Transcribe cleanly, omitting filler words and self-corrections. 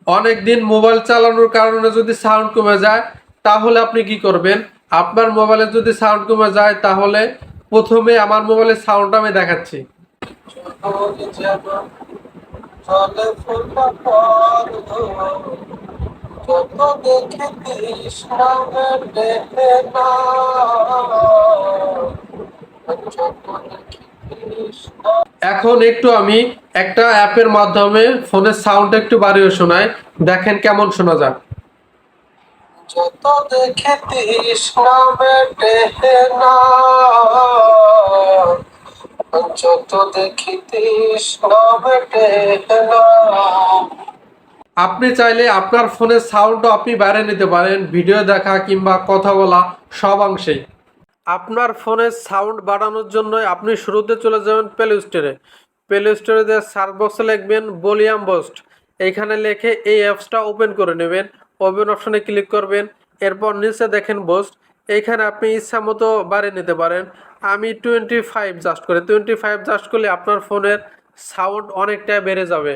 অনেক দিন মোবাইল চালানোর কারণে যদি সাউন্ড কমে যায় তাহলে আপনি কি করবেন? আপনার মোবাইলে যদি সাউন্ড কমে যায় তাহলে প্রথমে আমার মোবাইলের সাউন্ড আমি দেখাচ্ছি। এখন একটু আমি একটা অ্যাপের মাধ্যমে ফোনের সাউন্ড একটু বাড়িয়ে শোনাই, দেখেন কেমন শোনা যায়। যত দেখে তৃষ্ণা মেটে না, যত দেখি তৃষ্ণা মেটে না। আপনি চাইলে আপনার ফোনের সাউন্ডও আপনি বাড়িয়ে নিতে পারেন, ভিডিও দেখা কিংবা কথা বলা সব অংশেই। আপনার ফোনের সাউন্ড বাড়ানোর জন্য আপনি শুরুতে চলে যাবেন প্লে স্টোরে। প্লে স্টোরে যে সার্চ বক্সে লিখবেন ভলিউম বুস্ট, এইখানে লিখে এই অ্যাপসটা ওপেন করে নেবেন। ওপেন অপশনে ক্লিক করবেন, এরপর নিচে দেখেন বুস্ট, এইখানে আপনি ইচ্ছা মতো বাড়িয়ে নিতে পারেন। আমি 25 জাস্ট করে 25 জাস্ট করলে আপনার ফোনের সাউন্ড অনেকটা বেড়ে যাবে।